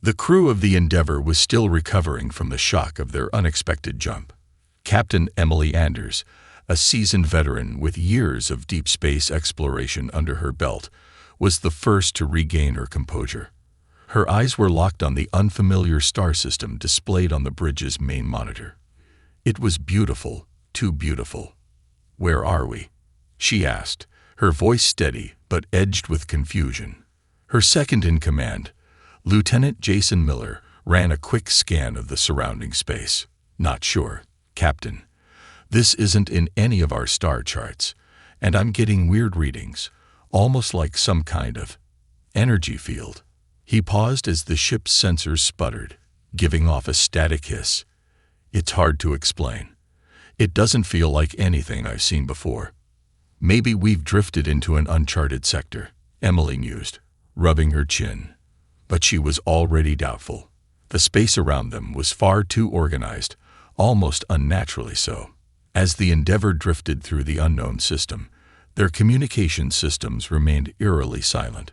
The crew of the Endeavour was still recovering from the shock of their unexpected jump. Captain Emily Anders, a seasoned veteran with years of deep space exploration under her belt, was the first to regain her composure. Her eyes were locked on the unfamiliar star system displayed on the bridge's main monitor. It was beautiful, too beautiful. "Where are we?" she asked, her voice steady but edged with confusion. Her second-in-command, Lieutenant Jason Miller, ran a quick scan of the surrounding space. "Not sure, Captain. This isn't in any of our star charts, and I'm getting weird readings, almost like some kind of energy field." He paused as the ship's sensors sputtered, giving off a static hiss. "It's hard to explain. It doesn't feel like anything I've seen before." "Maybe we've drifted into an uncharted sector," Emily mused, rubbing her chin. But she was already doubtful. The space around them was far too organized, almost unnaturally so. As the Endeavour drifted through the unknown system, their communication systems remained eerily silent.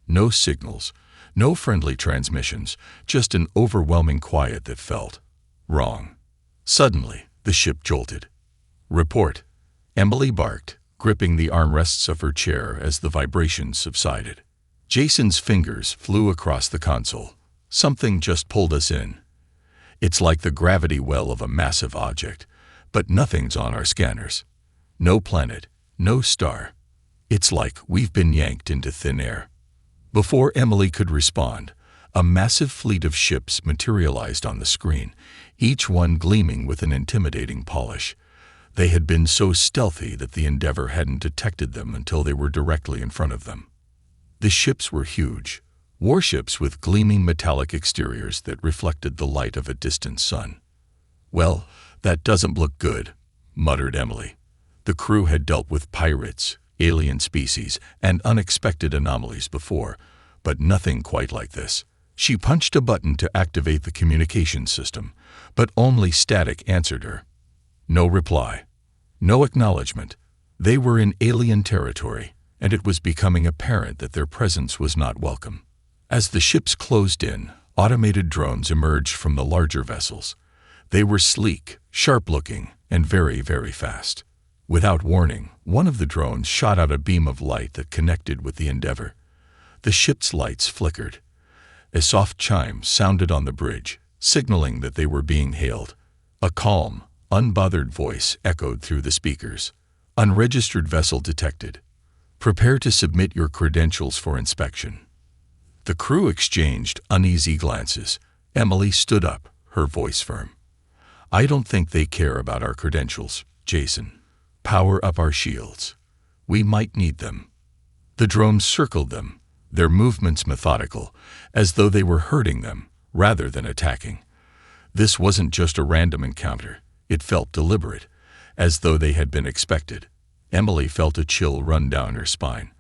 No signals, no friendly transmissions, just an overwhelming quiet that felt wrong. Suddenly, the ship jolted. "Report," Emily barked, gripping the armrests of her chair as the vibrations subsided. Jason's fingers flew across the console. "Something just pulled us in. It's like the gravity well of a massive object, but nothing's on our scanners. No planet, no star. It's like we've been yanked into thin air." Before Emily could respond, a massive fleet of ships materialized on the screen, each one gleaming with an intimidating polish. They had been so stealthy that the Endeavour hadn't detected them until they were directly in front of them. The ships were huge, warships with gleaming metallic exteriors that reflected the light of a distant sun. "Well, that doesn't look good," muttered Emily. The crew had dealt with pirates, alien species, and unexpected anomalies before, but nothing quite like this. She punched a button to activate the communication system, but only static answered her. No reply. No acknowledgement. They were in alien territory, and it was becoming apparent that their presence was not welcome. As the ships closed in, automated drones emerged from the larger vessels. They were sleek, sharp-looking, and very, very fast. Without warning, one of the drones shot out a beam of light that connected with the Endeavour. The ship's lights flickered. A soft chime sounded on the bridge, signaling that they were being hailed. A calm, unbothered voice echoed through the speakers. "Unregistered vessel detected. Prepare to submit your credentials for inspection." The crew exchanged uneasy glances. Emily stood up, her voice firm. "I don't think they care about our credentials, Jason. Power up our shields. We might need them." The drones circled them, their movements methodical, as though they were hurting them rather than attacking. This wasn't just a random encounter. It felt deliberate, as though they had been expected. Emily felt a chill run down her spine,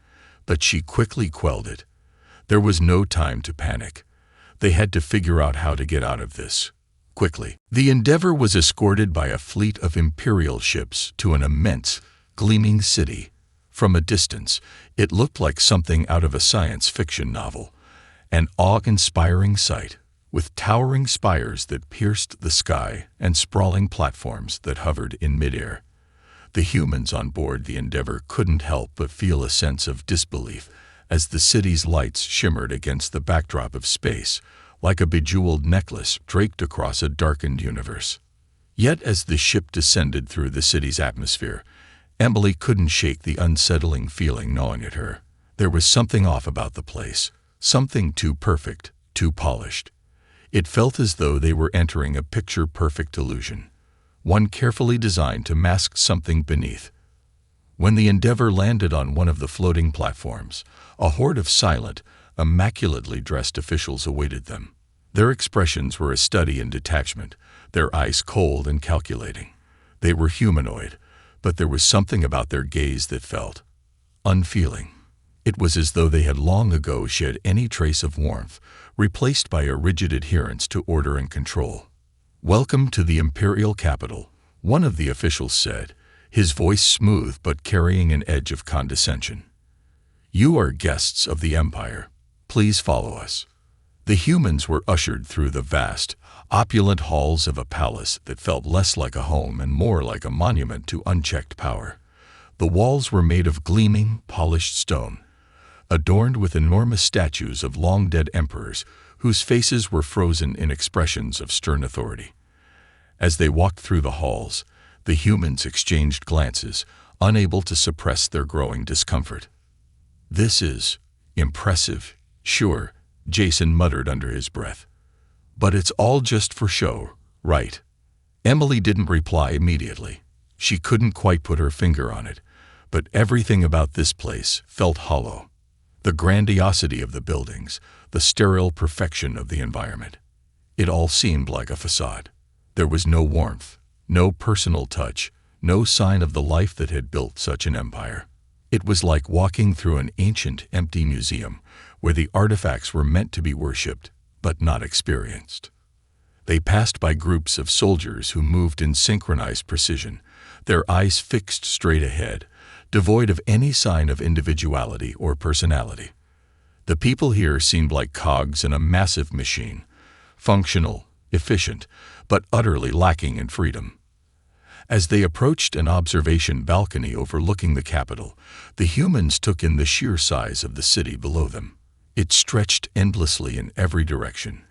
but she quickly quelled it. There was no time to panic. They had to figure out how to get out of this quickly. The Endeavour was escorted by a fleet of Imperial ships to an immense, gleaming city. From a distance, it looked like something out of a science fiction novel, an awe-inspiring sight, with towering spires that pierced the sky and sprawling platforms that hovered in midair. The humans on board the Endeavour couldn't help but feel a sense of disbelief as the city's lights shimmered against the backdrop of space, like a bejeweled necklace draped across a darkened universe. Yet as the ship descended through the city's atmosphere, Emily couldn't shake the unsettling feeling gnawing at her. There was something off about the place, something too perfect, too polished. It felt as though they were entering a picture-perfect illusion, one carefully designed to mask something beneath. When the Endeavour landed on one of the floating platforms, a horde of silent, immaculately dressed officials awaited them. Their expressions were a study in detachment, their eyes cold and calculating. They were humanoid, but there was something about their gaze that felt unfeeling. It was as though they had long ago shed any trace of warmth, replaced by a rigid adherence to order and control. "Welcome to the Imperial capital," one of the officials said, his voice smooth but carrying an edge of condescension. "You are guests of the Empire. Please follow us." The humans were ushered through the vast, opulent halls of a palace that felt less like a home and more like a monument to unchecked power. The walls were made of gleaming, polished stone, adorned with enormous statues of long-dead emperors whose faces were frozen in expressions of stern authority. As they walked through the halls, the humans exchanged glances, unable to suppress their growing discomfort. "This is impressive, sure," Jason muttered under his breath. "But it's all just for show, right?" Emily didn't reply immediately. She couldn't quite put her finger on it, but everything about this place felt hollow. The grandiosity of the buildings, the sterile perfection of the environment. It all seemed like a facade. There was no warmth, no personal touch, no sign of the life that had built such an empire. It was like walking through an ancient, empty museum where the artifacts were meant to be worshipped, but not experienced. They passed by groups of soldiers who moved in synchronized precision, their eyes fixed straight ahead, devoid of any sign of individuality or personality. The people here seemed like cogs in a massive machine, functional, efficient, but utterly lacking in freedom. As they approached an observation balcony overlooking the capital, the humans took in the sheer size of the city below them. It stretched endlessly in every direction,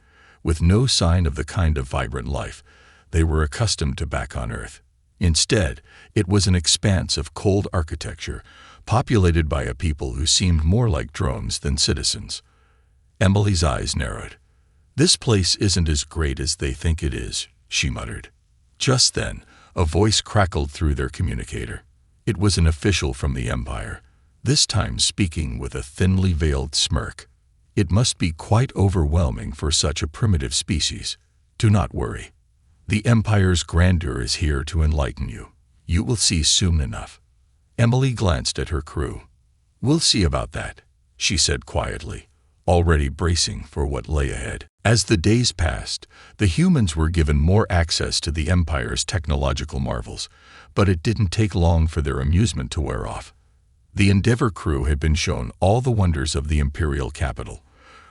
with no sign of the kind of vibrant life they were accustomed to back on Earth. Instead, it was an expanse of cold architecture, populated by a people who seemed more like drones than citizens. Emily's eyes narrowed. "This place isn't as great as they think it is," she muttered. Just then, a voice crackled through their communicator. It was an official from the Empire, this time speaking with a thinly veiled smirk. "It must be quite overwhelming for such a primitive species. Do not worry. The Empire's grandeur is here to enlighten you. You will see soon enough." Emily glanced at her crew. "We'll see about that," she said quietly, already bracing for what lay ahead. As the days passed, the humans were given more access to the Empire's technological marvels, but it didn't take long for their amusement to wear off. The Endeavour crew had been shown all the wonders of the Imperial capital,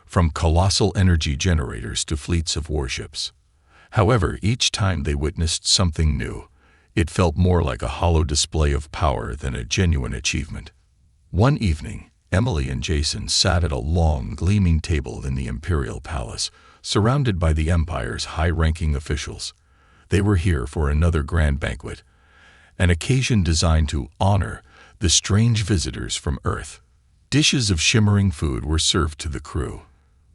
from colossal energy generators to fleets of warships. However, each time they witnessed something new, it felt more like a hollow display of power than a genuine achievement. One evening, Emily and Jason sat at a long, gleaming table in the Imperial Palace, surrounded by the Empire's high-ranking officials. They were here for another grand banquet, an occasion designed to honor the strange visitors from Earth. Dishes of shimmering food were served to the crew,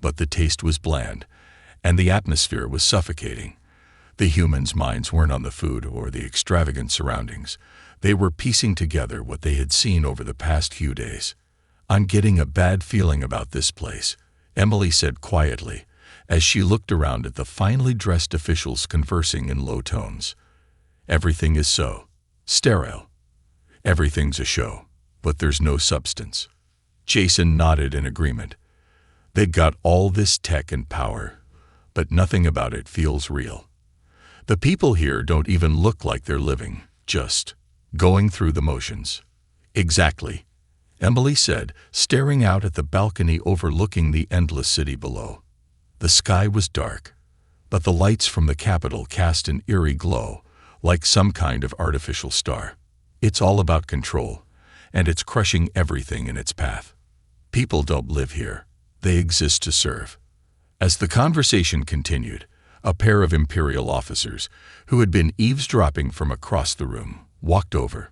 but the taste was bland, and the atmosphere was suffocating. The humans' minds weren't on the food or the extravagant surroundings. They were piecing together what they had seen over the past few days. "I'm getting a bad feeling about this place," Emily said quietly, as she looked around at the finely dressed officials conversing in low tones. "Everything is so sterile. Everything's a show, but there's no substance." Jason nodded in agreement. "They've got all this tech and power, but nothing about it feels real. The people here don't even look like they're living, just going through the motions." "Exactly," Emily said, staring out at the balcony overlooking the endless city below. The sky was dark, but the lights from the capital cast an eerie glow, like some kind of artificial star. "It's all about control, and it's crushing everything in its path. People don't live here. They exist to serve." As the conversation continued, a pair of Imperial officers, who had been eavesdropping from across the room, walked over.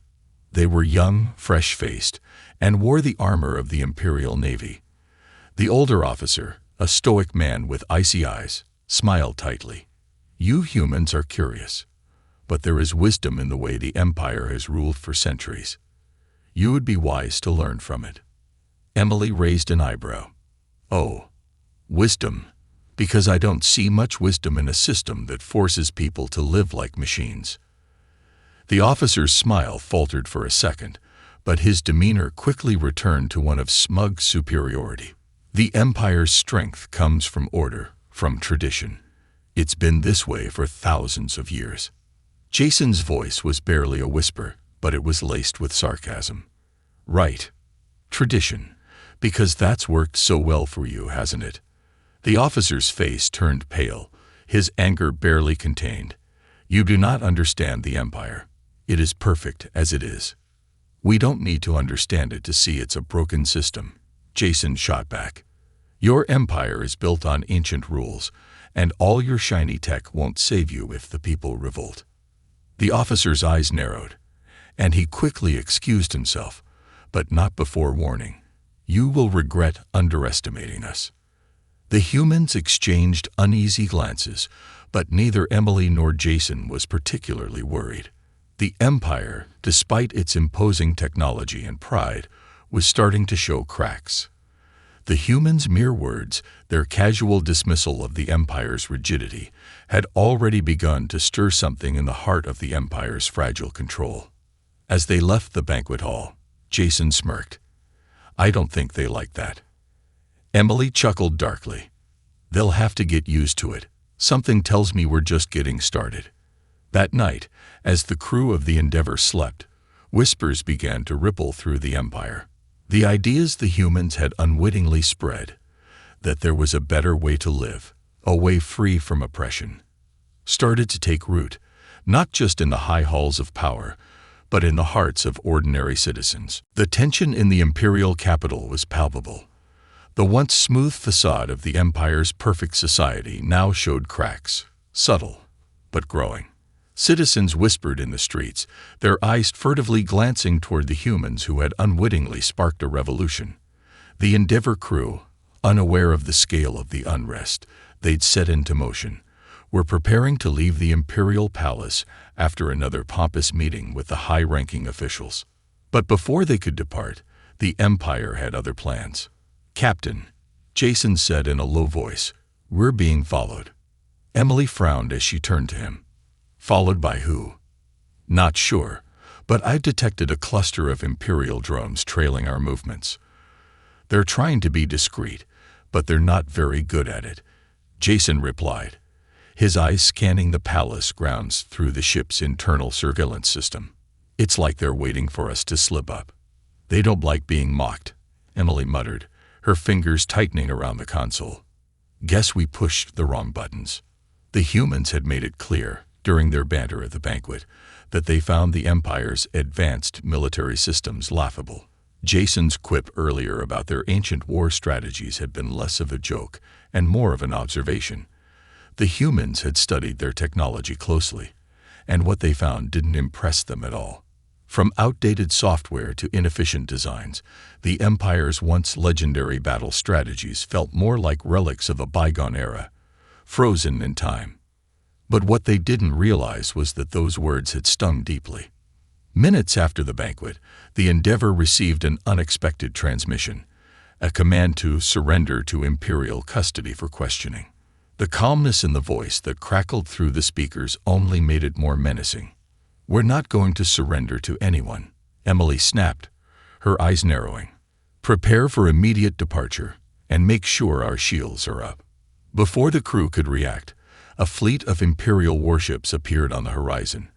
They were young, fresh-faced, and wore the armor of the Imperial Navy. The older officer, a stoic man with icy eyes, smiled tightly. "You humans are curious, but there is wisdom in the way the Empire has ruled for centuries. You would be wise to learn from it." Emily raised an eyebrow. "Oh, wisdom, because I don't see much wisdom in a system that forces people to live like machines." The officer's smile faltered for a second, but his demeanor quickly returned to one of smug superiority. "The Empire's strength comes from order, from tradition. It's been this way for thousands of years." Jason's voice was barely a whisper, but it was laced with sarcasm. "Right. Tradition. Because that's worked so well for you, hasn't it? The officer's face turned pale, his anger barely contained. "You do not understand the Empire. It is perfect as it is." "We don't need to understand it to see it's a broken system," Jason shot back. "Your empire is built on ancient rules, and all your shiny tech won't save you if the people revolt." The officer's eyes narrowed, and he quickly excused himself, but not before warning. "You will regret underestimating us." The humans exchanged uneasy glances, but neither Emily nor Jason was particularly worried. The Empire, despite its imposing technology and pride, was starting to show cracks. The humans' mere words, their casual dismissal of the Empire's rigidity, had already begun to stir something in the heart of the Empire's fragile control. As they left the banquet hall, Jason smirked. "I don't think they like that." Emily chuckled darkly. "They'll have to get used to it. Something tells me we're just getting started." That night, as the crew of the Endeavour slept, whispers began to ripple through the Empire. The ideas the humans had unwittingly spread, that there was a better way to live, a way free from oppression, started to take root, not just in the high halls of power, but in the hearts of ordinary citizens. The tension in the imperial capital was palpable. The once smooth facade of the Empire's perfect society now showed cracks, subtle, but growing. Citizens whispered in the streets, their eyes furtively glancing toward the humans who had unwittingly sparked a revolution. The Endeavour crew, unaware of the scale of the unrest they'd set into motion, were preparing to leave the imperial palace after another pompous meeting with the high-ranking officials. But before they could depart, the Empire had other plans. "Captain," Jason said in a low voice, "we're being followed." Emily frowned as she turned to him. "Followed by who?" "Not sure, but I've detected a cluster of Imperial drones trailing our movements. They're trying to be discreet, but they're not very good at it," Jason replied, his eyes scanning the palace grounds through the ship's internal surveillance system. "It's like they're waiting for us to slip up." "They don't like being mocked," Emily muttered, her fingers tightening around the console. "Guess we pushed the wrong buttons." The humans had made it clear, during their banter at the banquet, that they found the Empire's advanced military systems laughable. Jason's quip earlier about their ancient war strategies had been less of a joke and more of an observation. The humans had studied their technology closely, and what they found didn't impress them at all. From outdated software to inefficient designs, the Empire's once legendary battle strategies felt more like relics of a bygone era, frozen in time. But what they didn't realize was that those words had stung deeply. Minutes after the banquet, the Endeavour received an unexpected transmission, a command to surrender to Imperial custody for questioning. The calmness in the voice that crackled through the speakers only made it more menacing. "We're not going to surrender to anyone," Emily snapped, her eyes narrowing. "Prepare for immediate departure, and make sure our shields are up." Before the crew could react, a fleet of Imperial warships appeared on the horizon,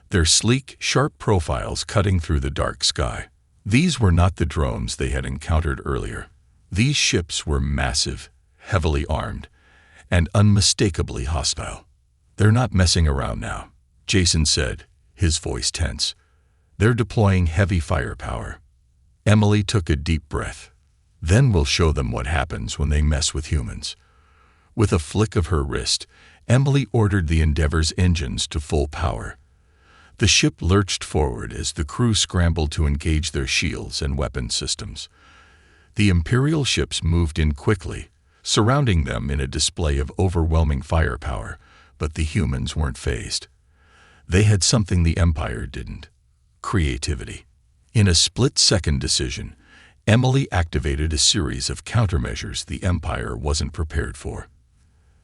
their sleek, sharp profiles cutting through the dark sky. These were not the drones they had encountered earlier. These ships were massive, heavily armed, and unmistakably hostile. "They're not messing around now," Jason said, his voice tense. "They're deploying heavy firepower." Emily took a deep breath. "Then we'll show them what happens when they mess with humans." With a flick of her wrist, Emily ordered the Endeavour's engines to full power. The ship lurched forward as the crew scrambled to engage their shields and weapon systems. The Imperial ships moved in quickly, surrounding them in a display of overwhelming firepower, but the humans weren't fazed. They had something the Empire didn't: creativity. In a split-second decision, Emily activated a series of countermeasures the Empire wasn't prepared for.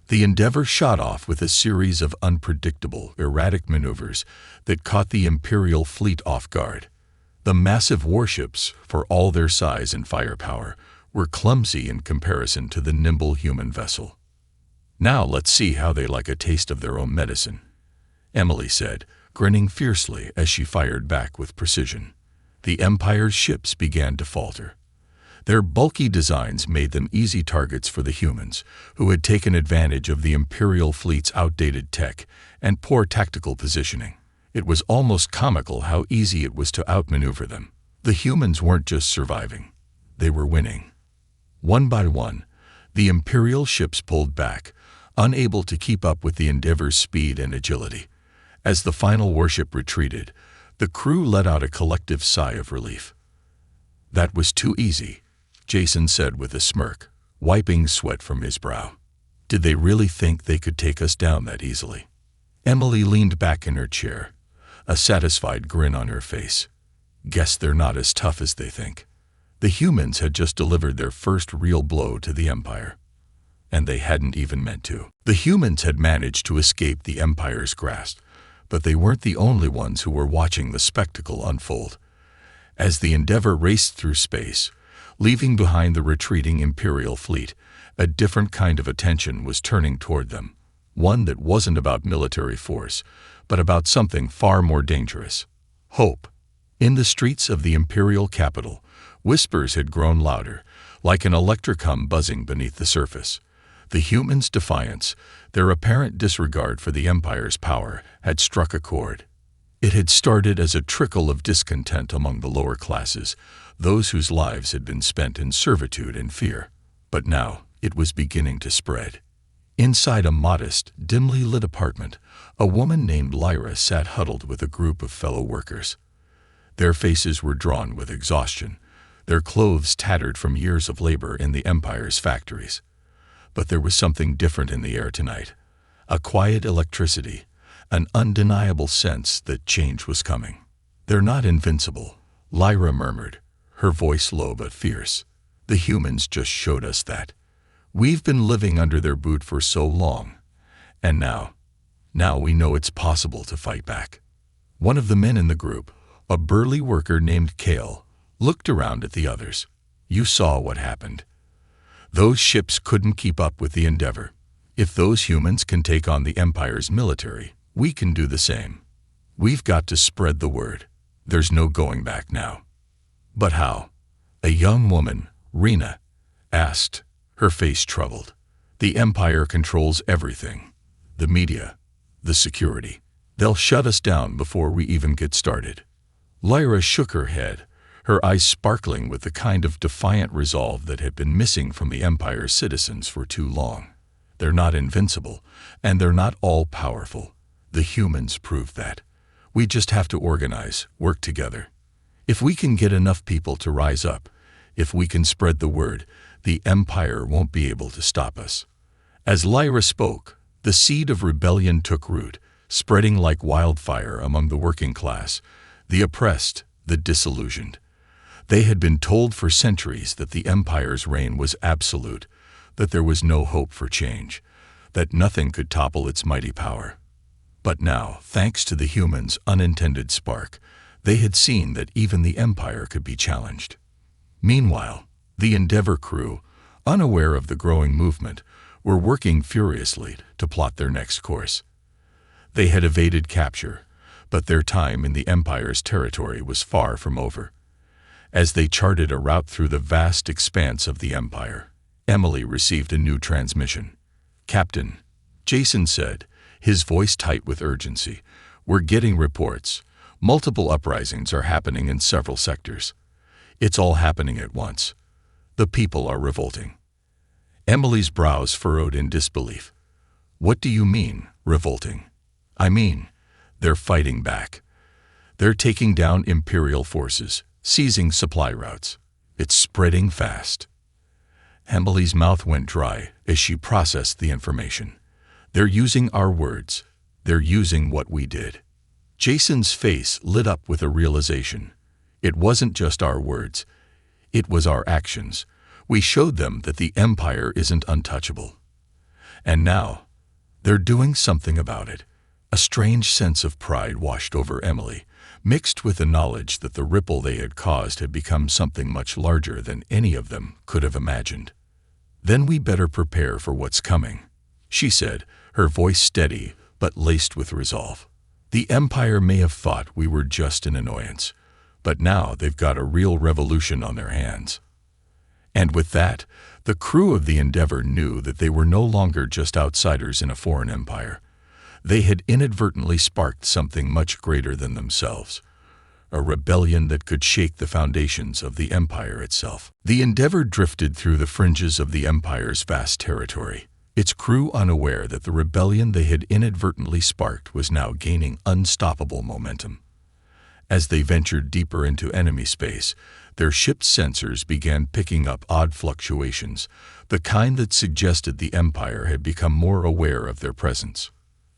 The Endeavour shot off with a series of unpredictable, erratic maneuvers that caught the Imperial fleet off guard. The massive warships, for all their size and firepower, were clumsy in comparison to the nimble human vessel. "Now let's see how they like a taste of their own medicine," Emily said, grinning fiercely as she fired back with precision. The Empire's ships began to falter. Their bulky designs made them easy targets for the humans, who had taken advantage of the Imperial fleet's outdated tech and poor tactical positioning. It was almost comical how easy it was to outmaneuver them. The humans weren't just surviving, they were winning. One by one, the Imperial ships pulled back, unable to keep up with the Endeavor's speed and agility. As the final warship retreated, the crew let out a collective sigh of relief. "That was too easy," Jason said with a smirk, wiping sweat from his brow. "Did they really think they could take us down that easily?" Emily leaned back in her chair, a satisfied grin on her face. "Guess they're not as tough as they think." The humans had just delivered their first real blow to the Empire, and they hadn't even meant to. The humans had managed to escape the Empire's grasp, but they weren't the only ones who were watching the spectacle unfold. As the Endeavor raced through space, leaving behind the retreating Imperial fleet, a different kind of attention was turning toward them, one that wasn't about military force, but about something far more dangerous: hope. In the streets of the Imperial capital, whispers had grown louder, like an electric hum buzzing beneath the surface. The humans' defiance, their apparent disregard for the Empire's power, had struck a chord. It had started as a trickle of discontent among the lower classes, those whose lives had been spent in servitude and fear. But now it was beginning to spread. Inside a modest, dimly lit apartment, a woman named Lyra sat huddled with a group of fellow workers. Their faces were drawn with exhaustion, their clothes tattered from years of labor in the Empire's factories. But there was something different in the air tonight. A quiet electricity, an undeniable sense that change was coming. "They're not invincible," Lyra murmured, her voice low but fierce. "The humans just showed us that. We've been living under their boot for so long, and now we know it's possible to fight back." One of the men in the group, a burly worker named Kale, looked around at the others. "You saw what happened. Those ships couldn't keep up with the Endeavor. If those humans can take on the Empire's military, we can do the same. We've got to spread the word. There's no going back now." "But how?" a young woman, Rena, asked, her face troubled. "The Empire controls everything. The media, the security. They'll shut us down before we even get started." Lyra shook her head, her eyes sparkling with the kind of defiant resolve that had been missing from the Empire's citizens for too long. "They're not invincible, and they're not all-powerful. The humans proved that. We just have to organize, work together. If we can get enough people to rise up, if we can spread the word, the Empire won't be able to stop us." As Lyra spoke, the seed of rebellion took root, spreading like wildfire among the working class, the oppressed, the disillusioned. They had been told for centuries that the Empire's reign was absolute, that there was no hope for change, that nothing could topple its mighty power. But now, thanks to the humans' unintended spark, they had seen that even the Empire could be challenged. Meanwhile, the Endeavor crew, unaware of the growing movement, were working furiously to plot their next course. They had evaded capture, but their time in the Empire's territory was far from over. As they charted a route through the vast expanse of the Empire, Emily received a new transmission. "Captain," Jason said, his voice tight with urgency, "we're getting reports. Multiple uprisings are happening in several sectors. It's all happening at once. The people are revolting." Emily's brows furrowed in disbelief. "What do you mean, revolting?" "I mean, they're fighting back. They're taking down Imperial forces, seizing supply routes. It's spreading fast." Emily's mouth went dry as she processed the information. "They're using our words. They're using what we did." Jason's face lit up with a realization. It wasn't just our words. It was our actions. We showed them that the Empire isn't untouchable. And now, they're doing something about it. A strange sense of pride washed over Emily, mixed with the knowledge that the ripple they had caused had become something much larger than any of them could have imagined. "Then we better prepare for what's coming," she said, her voice steady but laced with resolve. "The Empire may have thought we were just an annoyance, but now they've got a real revolution on their hands." And with that, the crew of the Endeavor knew that they were no longer just outsiders in a foreign empire. They had inadvertently sparked something much greater than themselves, a rebellion that could shake the foundations of the empire itself. The Endeavor drifted through the fringes of the empire's vast territory, its crew unaware that the rebellion they had inadvertently sparked was now gaining unstoppable momentum. As they ventured deeper into enemy space, their ship's sensors began picking up odd fluctuations, the kind that suggested the Empire had become more aware of their presence.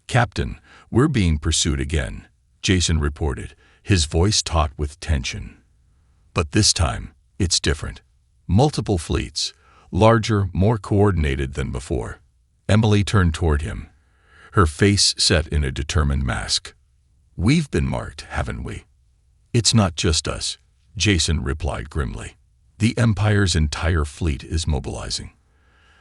"Captain, we're being pursued again," Jason reported, his voice taut with tension. "But this time, it's different. Multiple fleets, larger, more coordinated than before." Emily turned toward him, her face set in a determined mask. "We've been marked, haven't we?" "It's not just us," Jason replied grimly. "The Empire's entire fleet is mobilizing.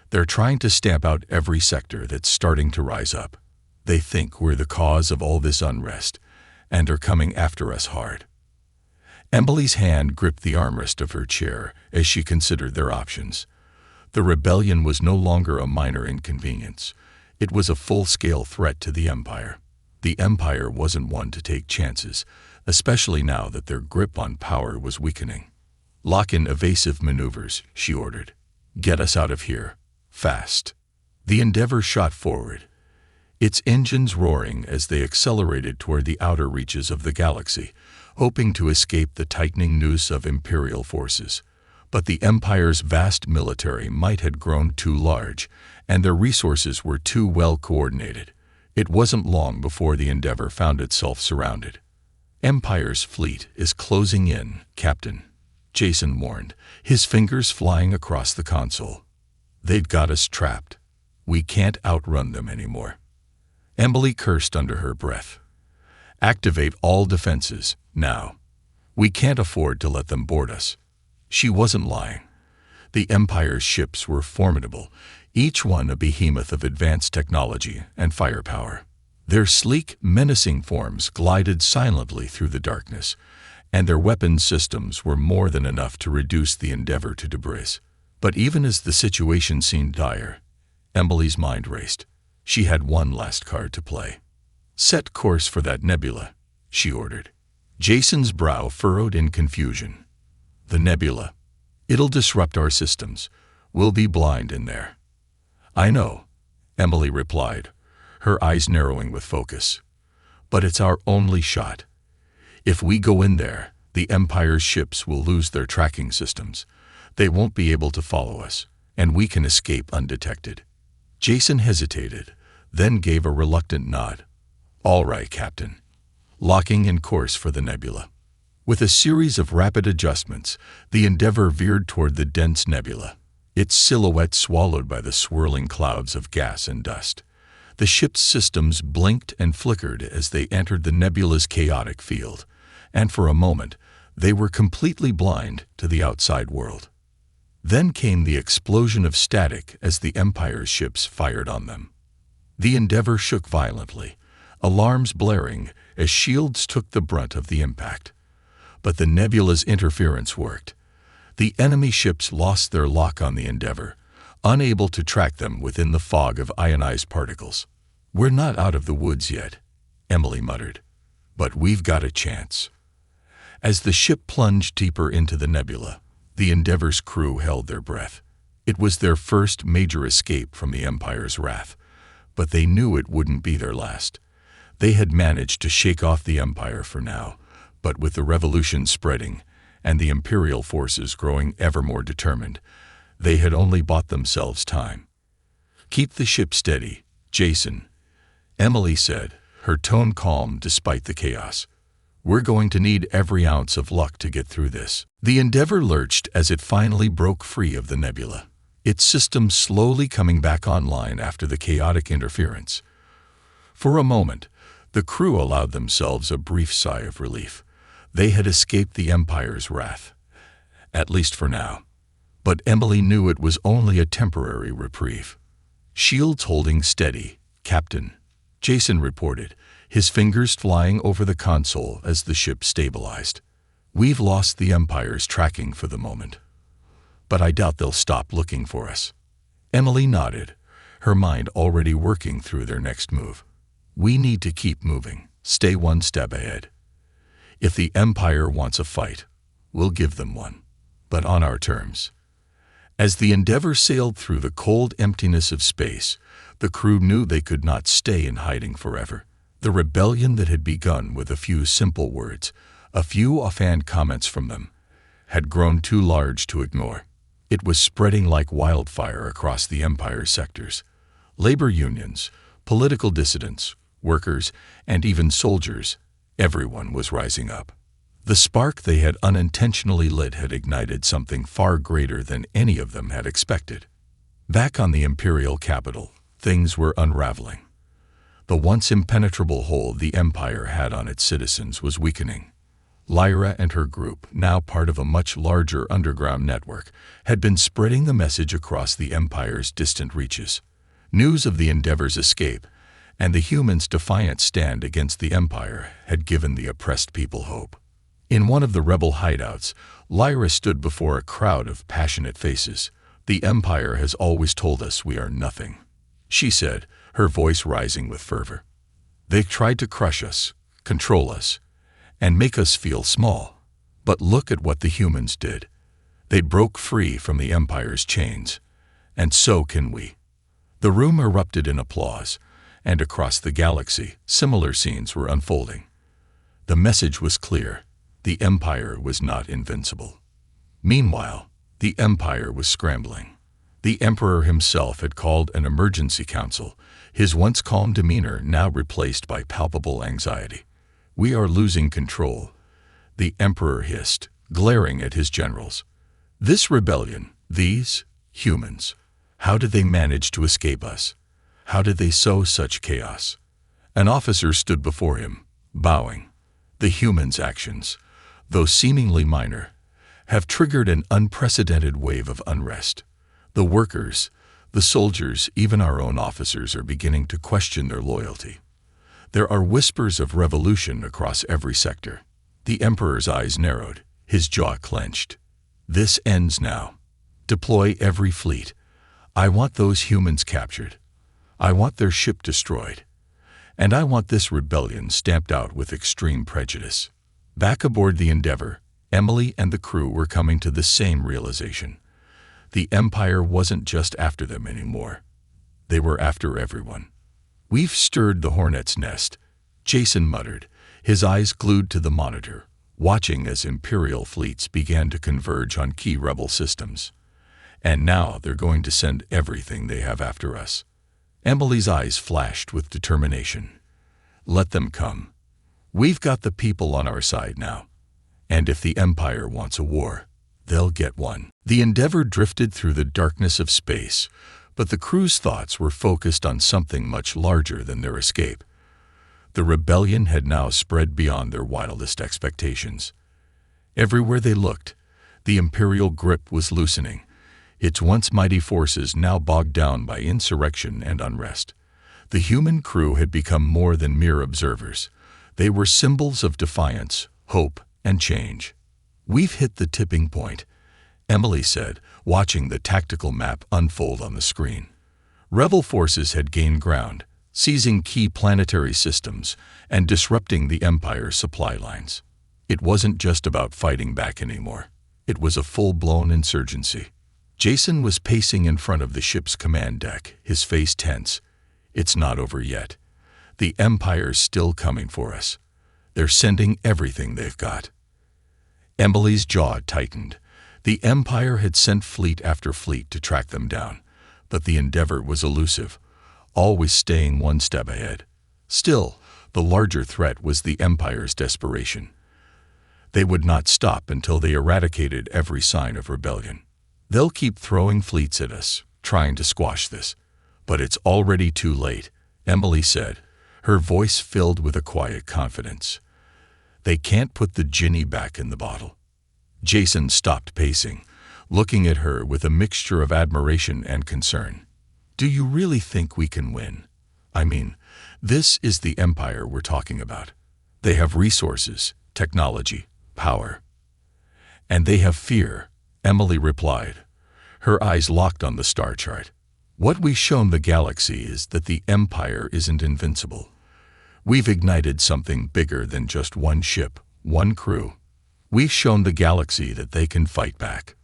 They're trying to stamp out every sector that's starting to rise up. They think we're the cause of all this unrest, and are coming after us hard." Emily's hand gripped the armrest of her chair as she considered their options. The rebellion was no longer a minor inconvenience. It was a full-scale threat to the Empire. The Empire wasn't one to take chances, especially now that their grip on power was weakening. "Lock in evasive maneuvers," she ordered. "Get us out of here. Fast." The Endeavor shot forward, its engines roaring as they accelerated toward the outer reaches of the galaxy, hoping to escape the tightening noose of Imperial forces. But the Empire's vast military might had grown too large, and their resources were too well coordinated. It wasn't long before the Endeavor found itself surrounded. "Empire's fleet is closing in, Captain," Jason warned, his fingers flying across the console. "They've got us trapped. We can't outrun them anymore." Emily cursed under her breath. "Activate all defenses, now. We can't afford to let them board us." She wasn't lying. The Empire's ships were formidable, each one a behemoth of advanced technology and firepower. Their sleek, menacing forms glided silently through the darkness, and their weapons systems were more than enough to reduce the Endeavor to debris. But even as the situation seemed dire, Emily's mind raced. She had one last card to play. "Set course for that nebula," she ordered. Jason's brow furrowed in confusion. "The nebula. It'll disrupt our systems. We'll be blind in there." "I know," Emily replied, her eyes narrowing with focus. "But it's our only shot. If we go in there, the Empire's ships will lose their tracking systems. They won't be able to follow us, and we can escape undetected." Jason hesitated, then gave a reluctant nod. "All right, Captain." Locking in course for the nebula. With a series of rapid adjustments, the Endeavor veered toward the dense nebula, its silhouette swallowed by the swirling clouds of gas and dust. The ship's systems blinked and flickered as they entered the nebula's chaotic field, and for a moment, they were completely blind to the outside world. Then came the explosion of static as the Empire's ships fired on them. The Endeavor shook violently, alarms blaring as shields took the brunt of the impact. But the nebula's interference worked. The enemy ships lost their lock on the Endeavor, unable to track them within the fog of ionized particles. "We're not out of the woods yet," Emily muttered, "but we've got a chance." As the ship plunged deeper into the nebula, the Endeavor's crew held their breath. It was their first major escape from the Empire's wrath, but they knew it wouldn't be their last. They had managed to shake off the Empire for now, but with the revolution spreading and the Imperial forces growing ever more determined, they had only bought themselves time. "Keep the ship steady, Jason," Emily said, her tone calm despite the chaos. "We're going to need every ounce of luck to get through this." The Endeavor lurched as it finally broke free of the nebula, its system slowly coming back online after the chaotic interference. For a moment, the crew allowed themselves a brief sigh of relief. They had escaped the Empire's wrath, at least for now. But Emily knew it was only a temporary reprieve. "Shields holding steady, Captain," Jason reported, his fingers flying over the console as the ship stabilized. "We've lost the Empire's tracking for the moment. but I doubt they'll stop looking for us." Emily nodded, her mind already working through their next move. "We need to keep moving, stay one step ahead. If the Empire wants a fight, we'll give them one, but on our terms." As the Endeavor sailed through the cold emptiness of space, the crew knew they could not stay in hiding forever. The rebellion that had begun with a few simple words, a few offhand comments from them, had grown too large to ignore. It was spreading like wildfire across the Empire's sectors. Labor unions, political dissidents, workers, and even soldiers, everyone was rising up. The spark they had unintentionally lit had ignited something far greater than any of them had expected. Back on the Imperial capital, things were unraveling. The once impenetrable hold the Empire had on its citizens was weakening. Lyra and her group, now part of a much larger underground network, had been spreading the message across the Empire's distant reaches. News of the Endeavor's escape and the humans' defiant stand against the Empire had given the oppressed people hope. In one of the rebel hideouts, Lyra stood before a crowd of passionate faces. "The Empire has always told us we are nothing," she said, her voice rising with fervor. "They've tried to crush us, control us, and make us feel small. But look at what the humans did. They broke free from the Empire's chains, and so can we." The room erupted in applause, and across the galaxy, similar scenes were unfolding. The message was clear. The Empire was not invincible. Meanwhile, the Empire was scrambling. The Emperor himself had called an emergency council, his once calm demeanor now replaced by palpable anxiety. "We are losing control," the Emperor hissed, glaring at his generals. "This rebellion, these humans, how did they manage to escape us? How did they sow such chaos?" An officer stood before him, bowing. "The humans' actions, though seemingly minor, have triggered an unprecedented wave of unrest. The workers, the soldiers, even our own officers are beginning to question their loyalty. There are whispers of revolution across every sector." The Emperor's eyes narrowed, his jaw clenched. "This ends now. Deploy every fleet. I want those humans captured. I want their ship destroyed. And I want this rebellion stamped out with extreme prejudice." Back aboard the Endeavor, Emily and the crew were coming to the same realization. The Empire wasn't just after them anymore. They were after everyone. "We've stirred the hornet's nest," Jason muttered, his eyes glued to the monitor, watching as Imperial fleets began to converge on key rebel systems. "And now they're going to send everything they have after us." Emily's eyes flashed with determination. "Let them come. We've got the people on our side now. And if the Empire wants a war, they'll get one." The Endeavor drifted through the darkness of space, but the crew's thoughts were focused on something much larger than their escape. The rebellion had now spread beyond their wildest expectations. Everywhere they looked, the Imperial grip was loosening, its once mighty forces now bogged down by insurrection and unrest. The human crew had become more than mere observers. They were symbols of defiance, hope, and change. "We've hit the tipping point," Emily said, watching the tactical map unfold on the screen. Rebel forces had gained ground, seizing key planetary systems and disrupting the Empire's supply lines. It wasn't just about fighting back anymore. It was a full-blown insurgency. Jason was pacing in front of the ship's command deck, his face tense. "It's not over yet. The Empire's still coming for us. They're sending everything they've got." Emily's jaw tightened. The Empire had sent fleet after fleet to track them down, but the Endeavor was elusive, always staying one step ahead. Still, the larger threat was the Empire's desperation. They would not stop until they eradicated every sign of rebellion. "They'll keep throwing fleets at us, trying to squash this. But it's already too late," Emily said, her voice filled with a quiet confidence. "They can't put the genie back in the bottle." Jason stopped pacing, looking at her with a mixture of admiration and concern. "Do you really think we can win? I mean, this is the Empire we're talking about. They have resources, technology, power. And they have fear," Emily replied, her eyes locked on the star chart. What we've shown the galaxy is that the Empire isn't invincible. We've ignited something bigger than just one ship, one crew. We've shown the galaxy that they can fight back.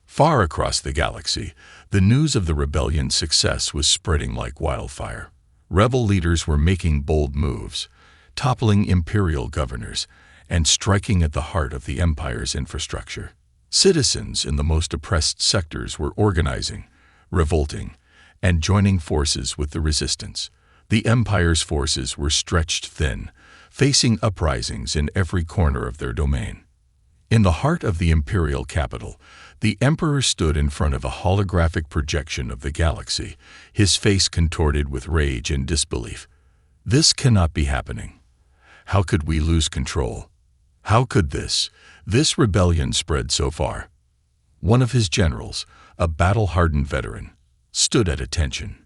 Far across the galaxy, the news of the rebellion's success was spreading like wildfire. Rebel leaders were making bold moves, toppling imperial governors, and striking at the heart of the Empire's infrastructure. Citizens in the most oppressed sectors were organizing, revolting, and joining forces with the resistance. The Empire's forces were stretched thin, facing uprisings in every corner of their domain. In the heart of the imperial capital, the Emperor stood in front of a holographic projection of the galaxy, his face contorted with rage and disbelief. This cannot be happening. How could we lose control? How could this rebellion spread so far? One of his generals, a battle-hardened veteran, stood at attention.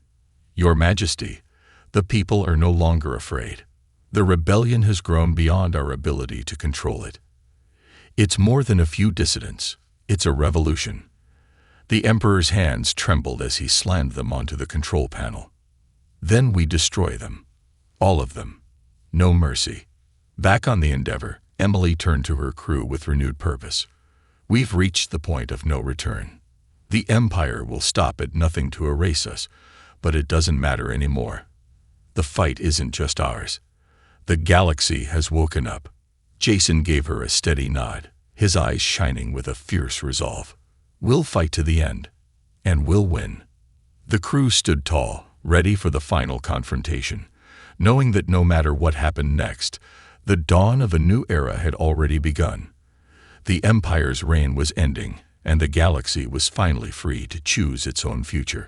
Your Majesty, the people are no longer afraid. The rebellion has grown beyond our ability to control it. It's more than a few dissidents. It's a revolution. The Emperor's hands trembled as he slammed them onto the control panel. Then we destroy them. All of them. No mercy. Back on the Endeavor, Emily turned to her crew with renewed purpose. We've reached the point of no return. The Empire will stop at nothing to erase us, but it doesn't matter anymore. The fight isn't just ours. The galaxy has woken up. Jason gave her a steady nod, his eyes shining with a fierce resolve. We'll fight to the end, and we'll win. The crew stood tall, ready for the final confrontation, knowing that no matter what happened next, the dawn of a new era had already begun. The Empire's reign was ending, and the galaxy was finally free to choose its own future.